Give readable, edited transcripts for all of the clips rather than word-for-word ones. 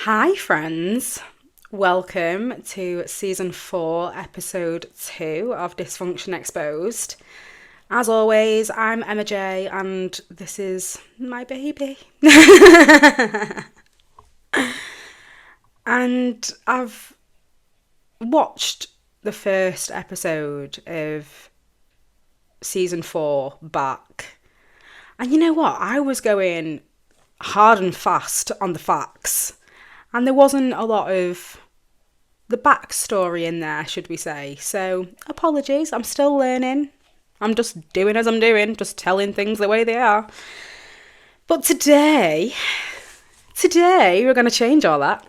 Hi, friends. Welcome to season 4, episode 2 of Dysfunction Exposed. As always, I'm Emma J, and this is my baby. And I've watched the first episode of season 4 back. And you know what? I was going hard and fast on the facts. And there wasn't a lot of the backstory in there, should we say. So, apologies, I'm still learning. I'm just doing as I'm doing, just telling things the way they are. But today we're going to change all that.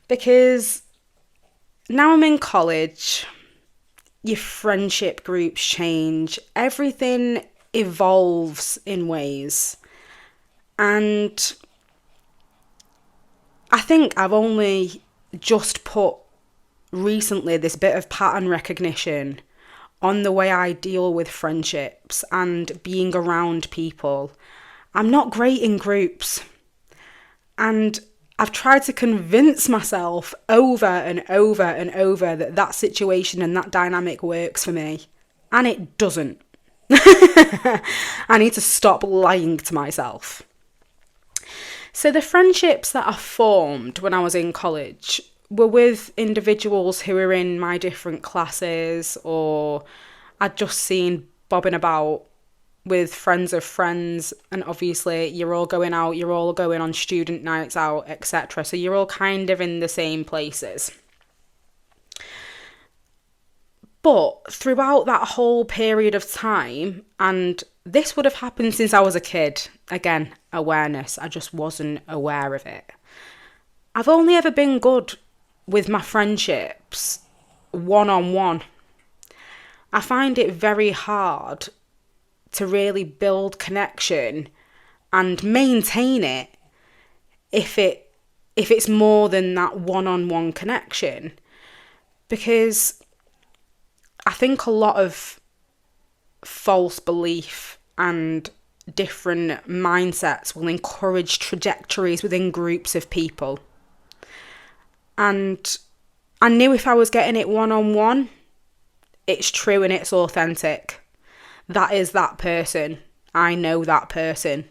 Because now I'm in college, your friendship groups change, everything evolves in ways. And I think I've only just put recently this bit of pattern recognition on the way I deal with friendships and being around people. I'm not great in groups. And I've tried to convince myself over and over and over that that situation and that dynamic works for me. And it doesn't. I need to stop lying to myself. So the friendships that I formed when I was in college were with individuals who were in my different classes, or I'd just seen bobbing about with friends of friends, and obviously you're all going out, you're all going on student nights out, etc. So you're all kind of in the same places. But throughout that whole period of time, and this would have happened since I was a kid, again, awareness, I just wasn't aware of it. I've only ever been good with my friendships one-on-one. I find it very hard to really build connection and maintain it if it's more than that one-on-one connection. Because I think a lot of false belief and different mindsets will encourage trajectories within groups of people. And I knew if I was getting it one-on-one, it's true and it's authentic. That is that person. I know that person.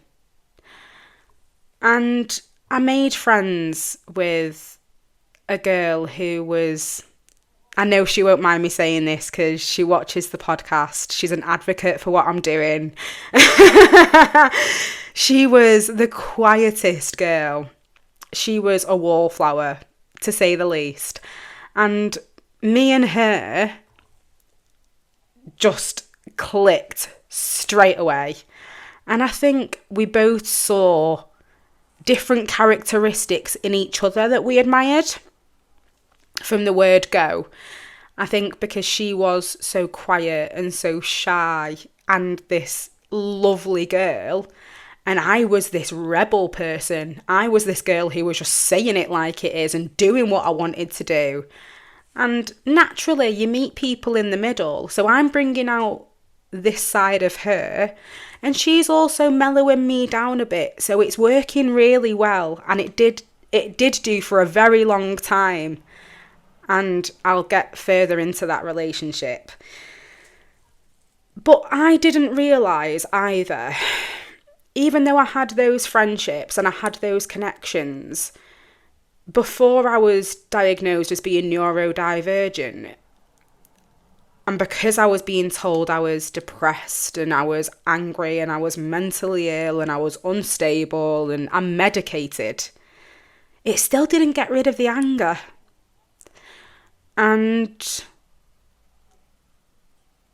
And I made friends with a girl who was, I know she won't mind me saying this because she watches the podcast. She's an advocate for what I'm doing. She was the quietest girl. She was a wallflower, to say the least. And me and her just clicked straight away. And I think we both saw different characteristics in each other that we admired from the word go. I think because she was so quiet and so shy and this lovely girl, and I was this rebel person. I was this girl who was just saying it like it is and doing what I wanted to do. And naturally, you meet people in the middle. So I'm bringing out this side of her, and she's also mellowing me down a bit. So it's working really well, and it did do for a very long time. And I'll get further into that relationship. But I didn't realise either, even though I had those friendships and I had those connections, before I was diagnosed as being neurodivergent, and because I was being told I was depressed and I was angry and I was mentally ill and I was unstable and I'm medicated, it still didn't get rid of the anger. And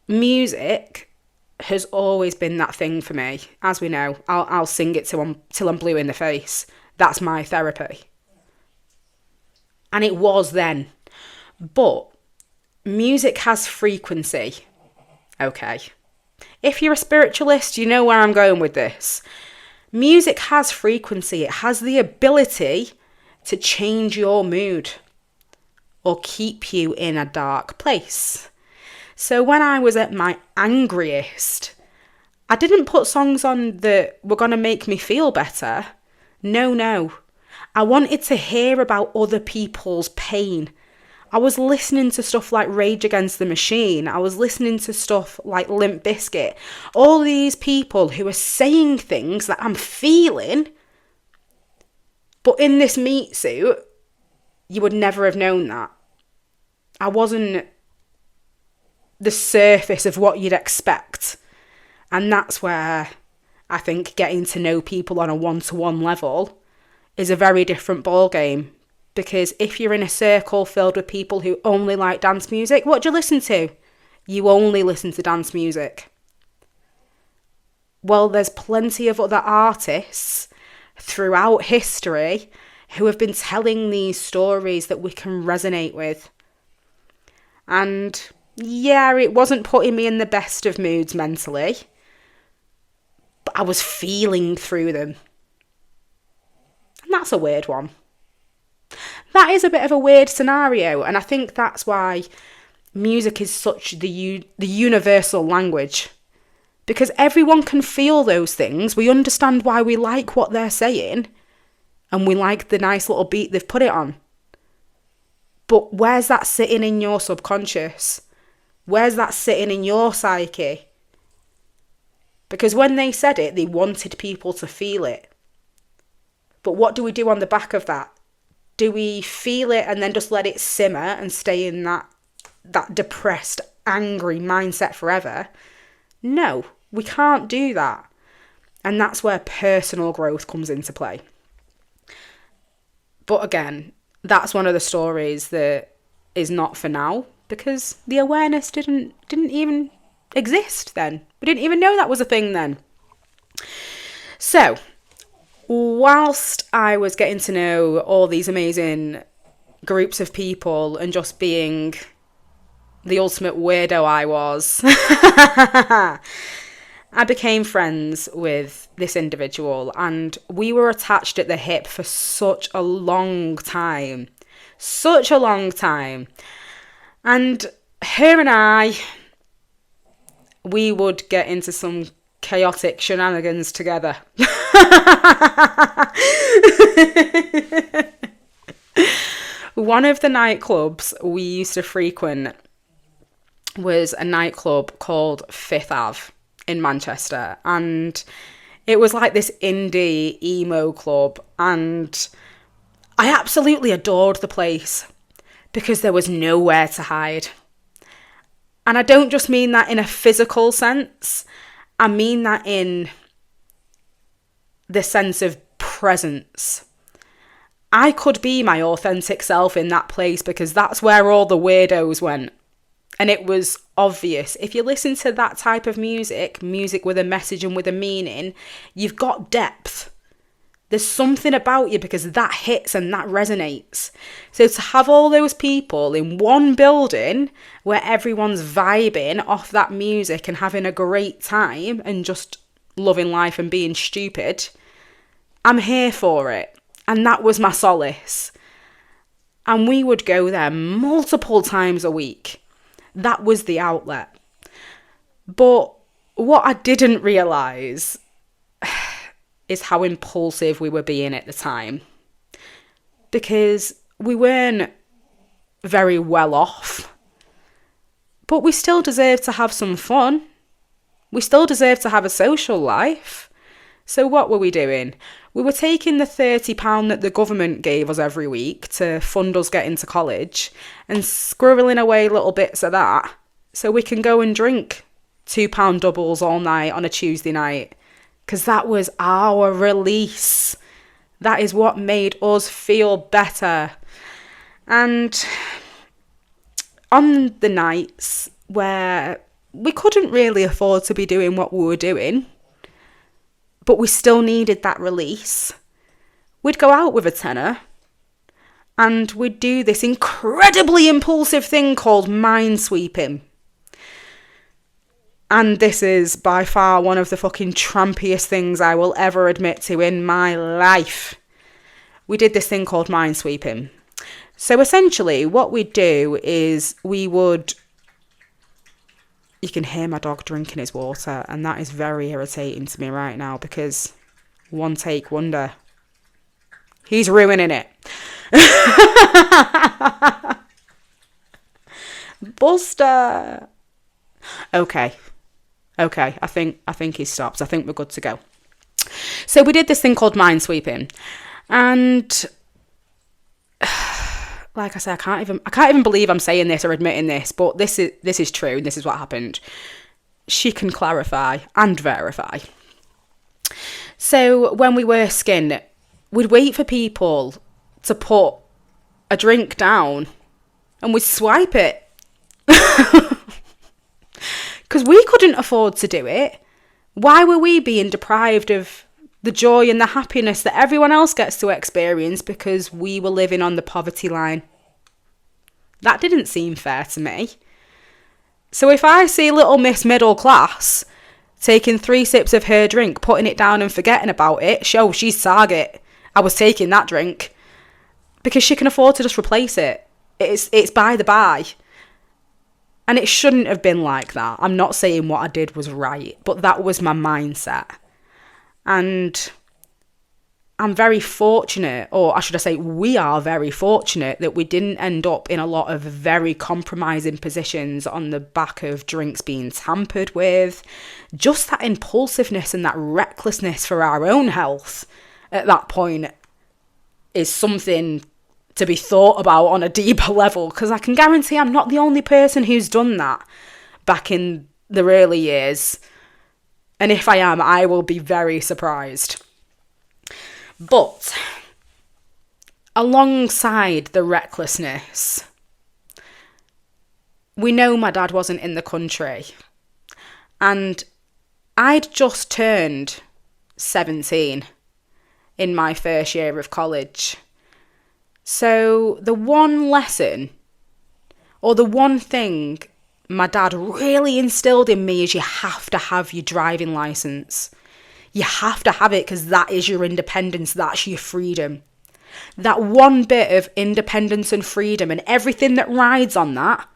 music has always been that thing for me. As we know, I'll sing it till I'm blue in the face. That's my therapy. And it was then. But music has frequency. Okay. If you're a spiritualist, you know where I'm going with this. Music has frequency. It has the ability to change your mood or keep you in a dark place. So when I was at my angriest, I didn't put songs on that were going to make me feel better. No. I wanted to hear about other people's pain. I was listening to stuff like Rage Against the Machine. I was listening to stuff like Limp Bizkit. All these people who are saying things that I'm feeling, but in this meat suit, you would never have known that. I wasn't the surface of what you'd expect. And that's where I think getting to know people on a one-to-one level is a very different ballgame. Because if you're in a circle filled with people who only like dance music, what do you listen to? You only listen to dance music. Well, there's plenty of other artists throughout history who have been telling these stories that we can resonate with. And yeah, it wasn't putting me in the best of moods mentally, but I was feeling through them. And that's a weird one. That is a bit of a weird scenario, and I think that's why music is such the universal language. Because everyone can feel those things. We understand why we like what they're saying, and we like the nice little beat they've put it on. But where's that sitting in your subconscious? Where's that sitting in your psyche? Because when they said it, they wanted people to feel it. But what do we do on the back of that? Do we feel it and then just let it simmer and stay in that depressed, angry mindset forever? No, we can't do that. And that's where personal growth comes into play. But again, that's one of the stories that is not for now, because the awareness didn't even exist then. We didn't even know that was a thing then. So, whilst I was getting to know all these amazing groups of people and just being the ultimate weirdo I was, I became friends with this individual, and we were attached at the hip for such a long time. Such a long time. And her and I, we would get into some chaotic shenanigans together. One of the nightclubs we used to frequent was a nightclub called Fifth Ave in Manchester, and it was like this indie emo club, and I absolutely adored the place because there was nowhere to hide. And I don't just mean that in a physical sense, I mean that in the sense of presence. I could be my authentic self in that place because that's where all the weirdos went. And it was obvious. If you listen to that type of music with a message and with a meaning, you've got depth. There's something about you because that hits and that resonates. So to have all those people in one building where everyone's vibing off that music and having a great time and just loving life and being stupid, I'm here for it. And that was my solace. And we would go there multiple times a week. That was the outlet. But what I didn't realise is how impulsive we were being at the time. Because we weren't very well off. But we still deserved to have some fun. We still deserved to have a social life. So what were we doing? We were taking the £30 that the government gave us every week to fund us getting to college and squirreling away little bits of that so we can go and drink £2 doubles all night on a Tuesday night. Because that was our release. That is what made us feel better. And on the nights where we couldn't really afford to be doing what we were doing, but we still needed that release, we'd go out with a tenner and we'd do this incredibly impulsive thing called minesweeping. And this is by far one of the fucking trampiest things I will ever admit to in my life. We did this thing called minesweeping. So essentially what we'd do is we would... You can hear my dog drinking his water, and that is very irritating to me right now because one take wonder. He's ruining it. Buster. Okay. I think he stops. I think we're good to go. So we did this thing called minesweeping, and like I said, I can't even believe I'm saying this or admitting this, but this is true. This is what happened. She can clarify and verify. So when we were skinned, we'd wait for people to put a drink down and we'd swipe it. Because we couldn't afford to do it. Why were we being deprived of the joy and the happiness that everyone else gets to experience because we were living on the poverty line? That didn't seem fair to me. So if I see little Miss Middle Class taking 3 sips of her drink, putting it down and forgetting about it, she's target. I was taking that drink. Because she can afford to just replace it. It's by the by. And it shouldn't have been like that. I'm not saying what I did was right, but that was my mindset. And I'm very fortunate, or should I say we are very fortunate, that we didn't end up in a lot of very compromising positions on the back of drinks being tampered with. Just that impulsiveness and that recklessness for our own health at that point is something to be thought about on a deeper level, because I can guarantee I'm not the only person who's done that back in the early years. And if I am, I will be very surprised. But alongside the recklessness, we know my dad wasn't in the country. And I'd just turned 17 in my first year of college. So the one lesson, or the one thing my dad really instilled in me, is you have to have your driving licence. You have to have it, because that is your independence, that's your freedom. That one bit of independence and freedom and everything that rides on that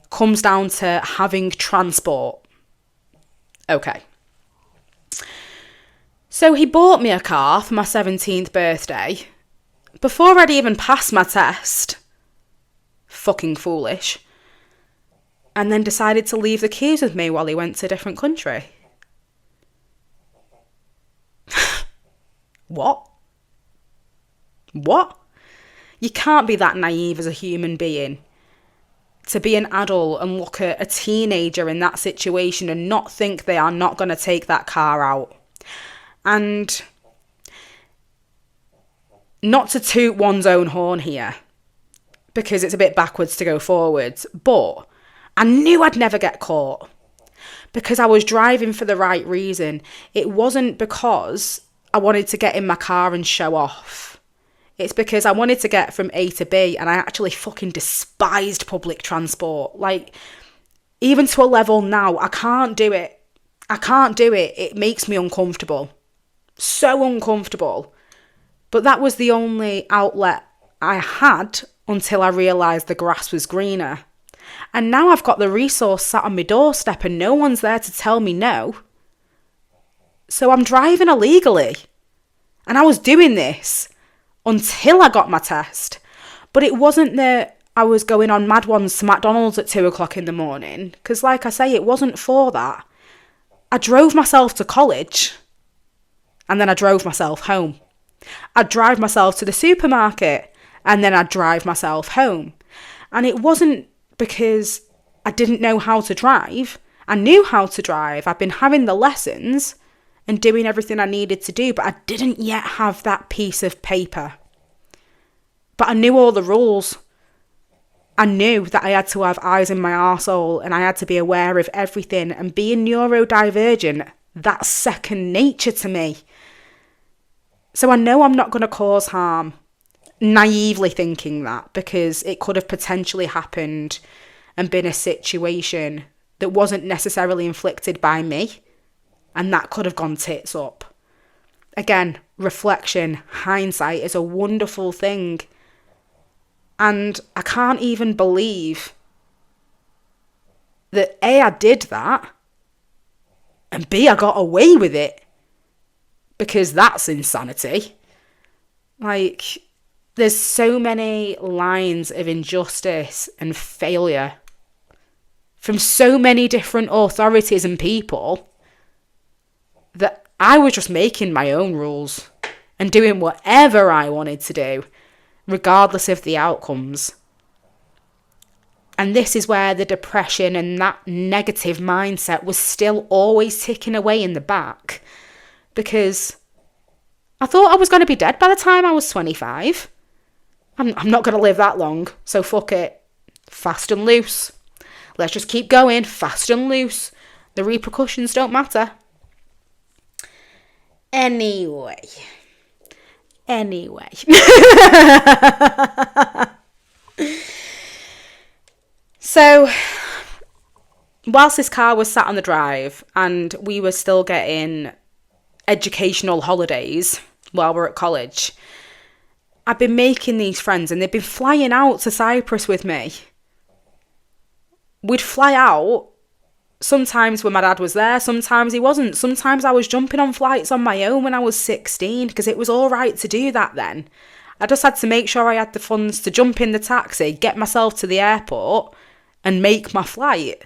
comes down to having transport. Okay. So he bought me a car for my 17th birthday before I'd even passed my test. Fucking foolish. And then decided to leave the keys with me while he went to a different country. What? You can't be that naive as a human being to be an adult and look at a teenager in that situation and not think they are not going to take that car out. And not to toot one's own horn here, because it's a bit backwards to go forwards, but I knew I'd never get caught because I was driving for the right reason. It wasn't because I wanted to get in my car and show off. It's because I wanted to get from A to B, and I actually fucking despised public transport. Like, even to a level now, I can't do it. It makes me uncomfortable. So uncomfortable. But that was the only outlet I had until I realised the grass was greener. And now I've got the resource sat on my doorstep and no one's there to tell me no. So I'm driving illegally. And I was doing this until I got my test. But it wasn't that I was going on mad ones to McDonald's at 2 o'clock in the morning. Because like I say, it wasn't for that. I drove myself to college. And then I drove myself home. I'd drive myself to the supermarket. And then I'd drive myself home. And it wasn't because I didn't know how to drive. I knew how to drive. I've been having the lessons and doing everything I needed to do, but I didn't yet have that piece of paper. But I knew all the rules. I knew that I had to have eyes in my arsehole and I had to be aware of everything. And being neurodivergent, that's second nature to me. So I know I'm not going to cause harm, naively thinking that, because it could have potentially happened and been a situation that wasn't necessarily inflicted by me, and that could have gone tits up. Again, reflection, hindsight is a wonderful thing. And I can't even believe that A, I did that, and B, I got away with it, because that's insanity. Like, there's so many lines of injustice and failure from so many different authorities and people that I was just making my own rules and doing whatever I wanted to do, regardless of the outcomes. And this is where the depression and that negative mindset was still always ticking away in the back, because I thought I was going to be dead by the time I was 25. I'm not going to live that long, so fuck it. Fast and loose. Let's just keep going, fast and loose. The repercussions don't matter. Anyway. So, whilst this car was sat on the drive and we were still getting educational holidays while we're at college, I've been making these friends and they've been flying out to Cyprus with me. We'd fly out sometimes when my dad was there, sometimes he wasn't. Sometimes I was jumping on flights on my own when I was 16 because it was all right to do that then. I just had to make sure I had the funds to jump in the taxi, get myself to the airport and make my flight.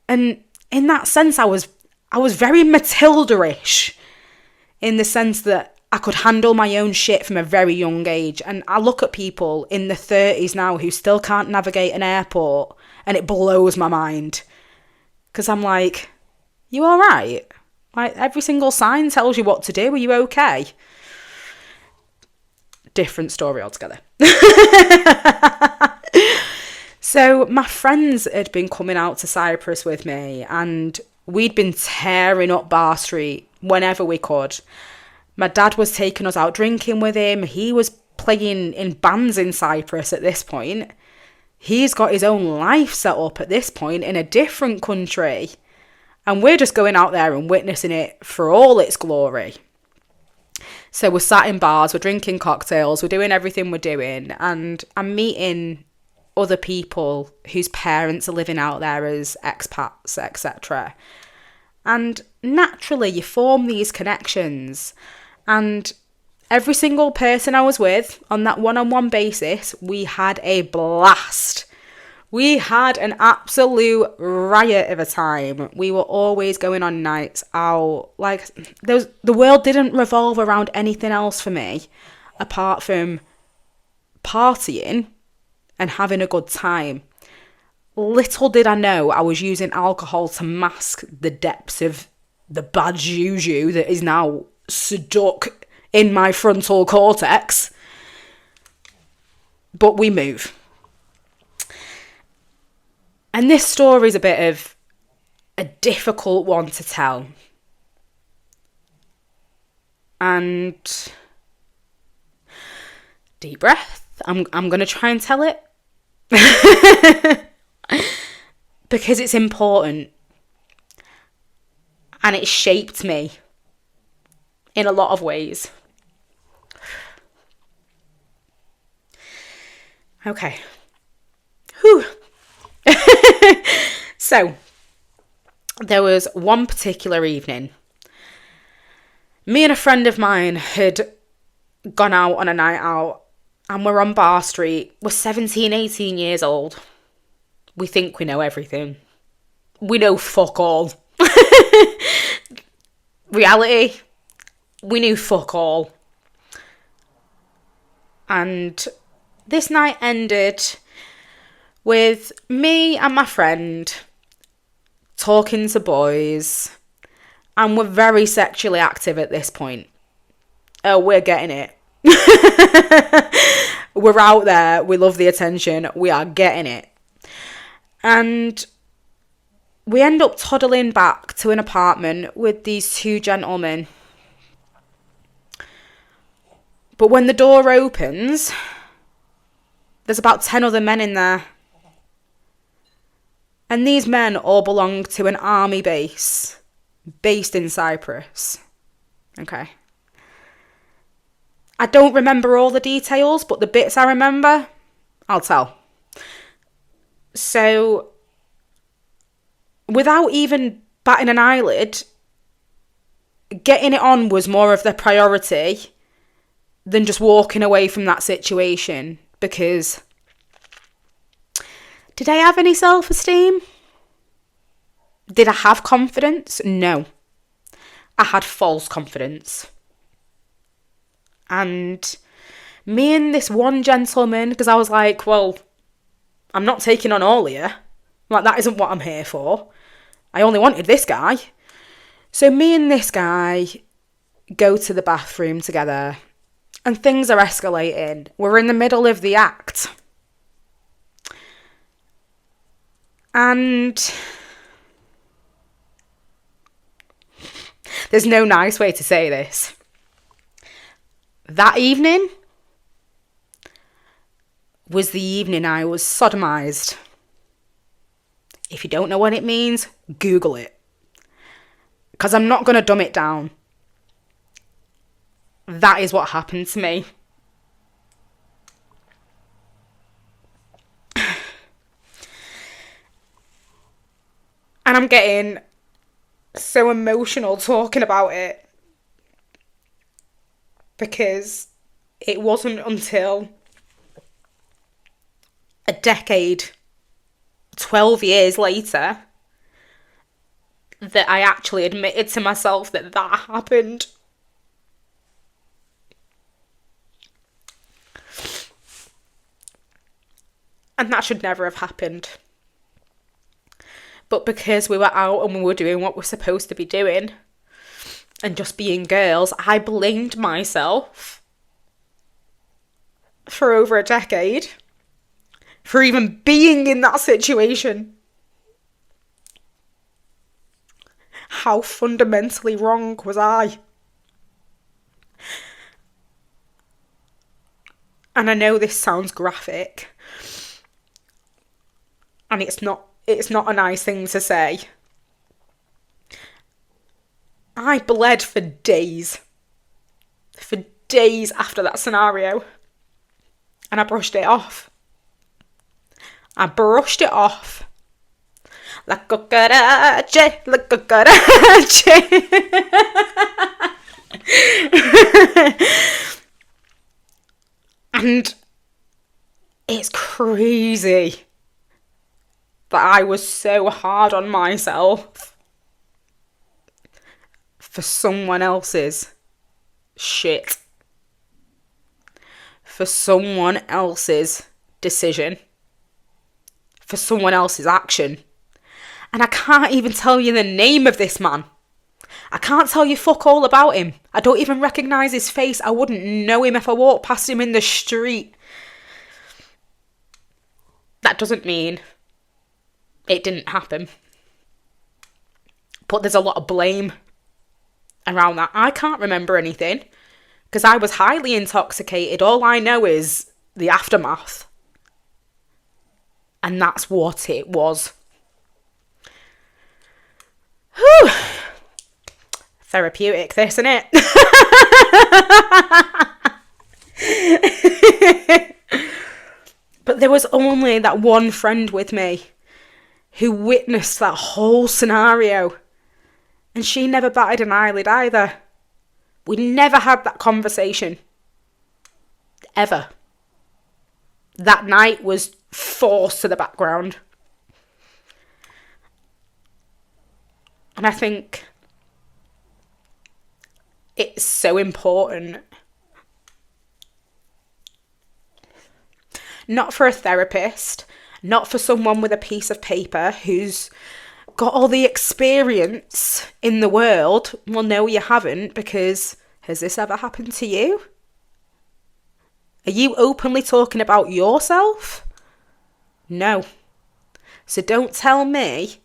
And in that sense, I was very Matilda-ish, in the sense that I could handle my own shit from a very young age. And I look at people in the 30s now who still can't navigate an airport and it blows my mind. Because I'm like, you all right? Like, every single sign tells you what to do. Are you okay? Different story altogether. So my friends had been coming out to Cyprus with me and we'd been tearing up Bar Street whenever we could. My dad was taking us out drinking with him. He was playing in bands in Cyprus at this point. He's got his own life set up at this point in a different country. And we're just going out there and witnessing it for all its glory. So we're sat in bars, we're drinking cocktails, we're doing everything we're doing. And I'm meeting other people whose parents are living out there as expats, etc. And naturally you form these connections. And every single person I was with on that one-on-one basis, we had a blast. We had an absolute riot of a time. We were always going on nights out. Like, the world didn't revolve around anything else for me apart from partying and having a good time. Little did I know I was using alcohol to mask the depths of the bad juju that is now stuck in my frontal cortex. But we move. And this story is a bit of a difficult one to tell. And deep breath. I'm going to try and tell it. Because it's important. And it shaped me in a lot of ways. Okay. Whew. So, there was one particular evening. Me and a friend of mine had gone out on a night out and we're on Bar Street. We're 17, 18 years old. We think we know everything. We know fuck all. Reality, we knew fuck all. And this night ended with me and my friend talking to boys, and we're very sexually active at this point. Oh, we're getting it. We're out there, we love the attention, we are getting it. And we end up toddling back to an apartment with these two gentlemen. But when the door opens, there's about 10 other men in there. And these men all belong to an army base based in Cyprus. Okay. I don't remember all the details, but the bits I remember, I'll tell. So, without even batting an eyelid, getting it on was more of the priority than just walking away from that situation. Because did I have any self-esteem? Did I have confidence? No. I had false confidence. And me and this one gentleman, because I was like, well, I'm not taking on all of you. Like, that isn't what I'm here for. I only wanted this guy. So me and this guy go to the bathroom together and things are escalating. We're in the middle of the act. And there's no nice way to say this. That evening was the evening I was sodomized. If you don't know what it means, Google it. Because I'm not going to dumb it down. That is what happened to me. And I'm getting so emotional talking about it. Because it wasn't until a decade, 12 years later, that I actually admitted to myself that that happened. And that should never have happened. But because we were out and we were doing what we're supposed to be doing, and just being girls, I blamed myself for over a decade for even being in that situation. How fundamentally wrong was I? And I know this sounds graphic, and it's not a nice thing to say. I bled for days after that scenario, and I brushed it off. Like a cucaracha, like a cucaracha. And it's crazy that I was so hard on myself for someone else's shit. For someone else's decision. For someone else's action. And I can't even tell you the name of this man. I can't tell you fuck all about him. I don't even recognise his face. I wouldn't know him if I walked past him in the street. That doesn't mean it didn't happen. But there's a lot of blame around that. I can't remember anything because I was highly intoxicated. All I know is the aftermath. And that's what it was. Whew. Therapeutic, this, isn't it? But there was only that one friend with me who witnessed that whole scenario. And she never batted an eyelid either. We never had that conversation. Ever. That night was forced to the background. And I think it's so important. Not for a therapist, not for someone with a piece of paper who's got all the experience in the world. Well, no, you haven't, because has this ever happened to you? Are you openly talking about yourself? No. So don't tell me,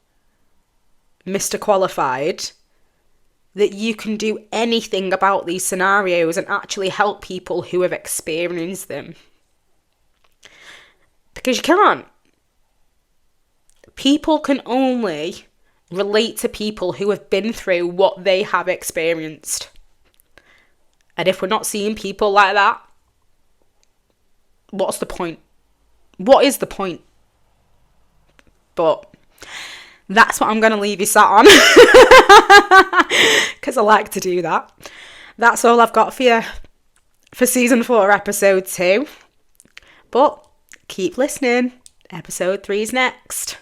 Mr. Qualified, that you can do anything about these scenarios and actually help people who have experienced them. Because you can't. People can only relate to people who have been through what they have experienced. And if we're not seeing people like that, what's the point? What is the point? But that's what I'm going to leave you sat on. Because I like to do that. That's all I've got for you. for season 4, episode 2. But keep listening. Episode 3 is next.